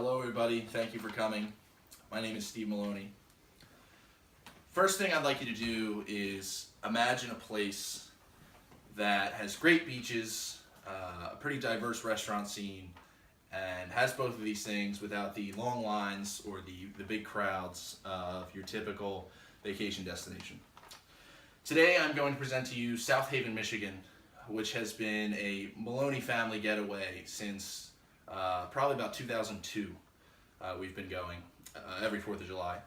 Hello everybody, thank you for coming. My name is Steve Maloney. First thing I'd like you to do is imagine a place that has great beaches, a pretty diverse restaurant scene, and has both of these things without the long lines or the big crowds of your typical vacation destination. Today I'm going to present to you South Haven, Michigan, which has been a Maloney family getaway since probably about 2002. We've been going every 4th of July.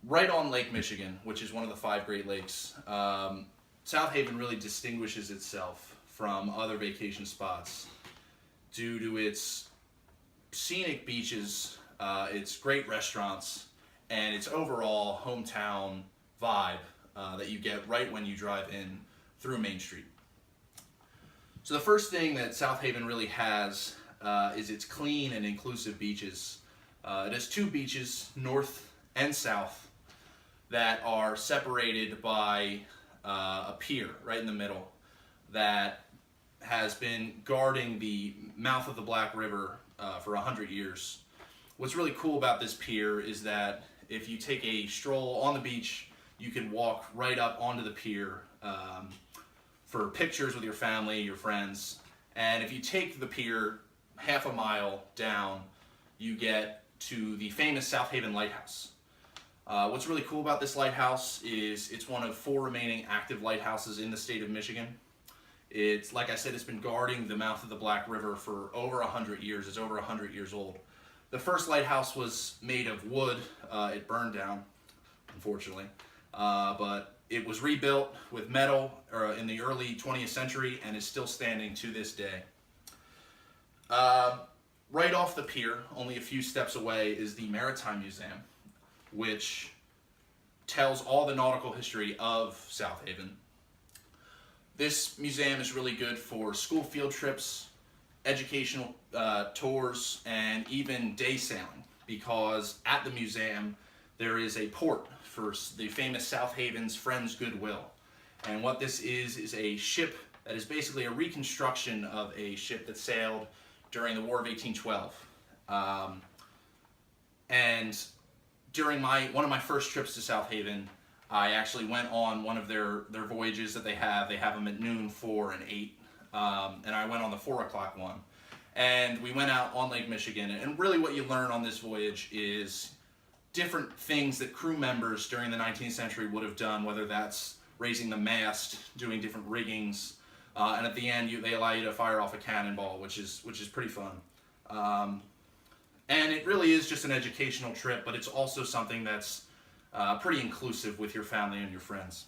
Right on Lake Michigan, which is one of the 5 Great Lakes, South Haven really distinguishes itself from other vacation spots due to its scenic beaches, its great restaurants, and its overall hometown vibe that you get right when you drive in through Main Street. So the first thing that South Haven really has is its clean and inclusive beaches. It has 2 beaches, north and south, that are separated by a pier right in the middle that has been guarding the mouth of the Black River for 100 years. What's really cool about this pier is that if you take a stroll on the beach, you can walk right up onto the pier for pictures with your family, your friends. And if you take the pier half a mile down, you get to the famous South Haven Lighthouse. What's really cool about this lighthouse is it's one of 4 remaining active lighthouses in the state of Michigan. It's, like I said, it's been guarding the mouth of the Black River for over 100 years. It's over 100 years old. The first lighthouse was made of wood. It burned down, unfortunately. But it was rebuilt with metal in the early 20th century and is still standing to this day. Right off the pier, only a few steps away, is the Maritime Museum, which tells all the nautical history of South Haven. This museum is really good for school field trips, educational tours, and even day sailing, because at the museum there is a port for the famous South Haven's Friends Goodwill. And what this is a ship that is basically a reconstruction of a ship that sailed during the War of 1812. And during one of my first trips to South Haven, I actually went on one of their voyages that they have. They have them at noon, 4, and 8. And I went on the 4 o'clock one. And we went out on Lake Michigan. And really what you learn on this voyage is different things that crew members during the 19th century would have done, whether that's raising the mast, doing different riggings, and at the end they allow you to fire off a cannonball, which is pretty fun. And it really is just an educational trip, but it's also something that's pretty inclusive with your family and your friends.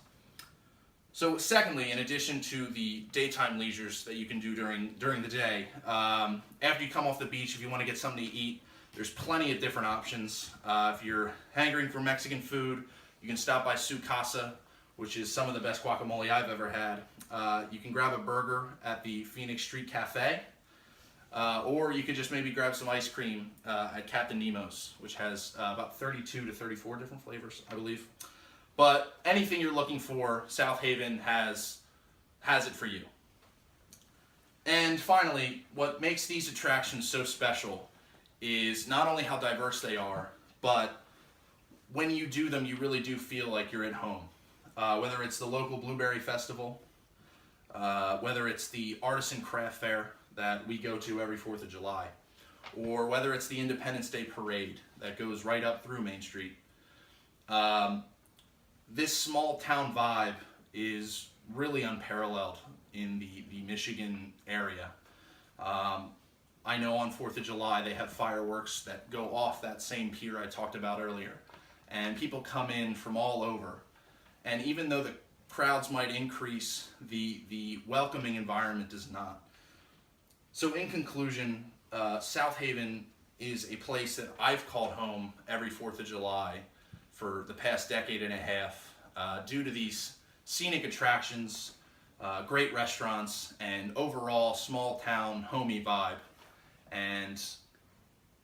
So secondly, in addition to the daytime leisures that you can do during the day, after you come off the beach, if you want to get something to eat, there's plenty of different options. If you're hankering for Mexican food, you can stop by Su Casa, which is some of the best guacamole I've ever had. You can grab a burger at the Phoenix Street Cafe, or you could just maybe grab some ice cream at Captain Nemo's, which has about 32 to 34 different flavors, I believe. But anything you're looking for, South Haven has it for you. And finally, what makes these attractions so special is not only how diverse they are, but when you do them, you really do feel like you're at home. Whether it's the local Blueberry Festival, whether it's the Artisan Craft Fair that we go to every 4th of July, or whether it's the Independence Day Parade that goes right up through Main Street. This small town vibe is really unparalleled in the Michigan area. I know on 4th of July they have fireworks that go off that same pier I talked about earlier. And people come in from all over. And even though the crowds might increase, the welcoming environment does not. So in conclusion, South Haven is a place that I've called home every 4th of July for the past decade and a half due to these scenic attractions, great restaurants, and overall small town homey vibe. And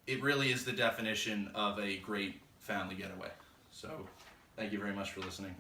it really is the definition of a great family getaway. So thank you very much for listening.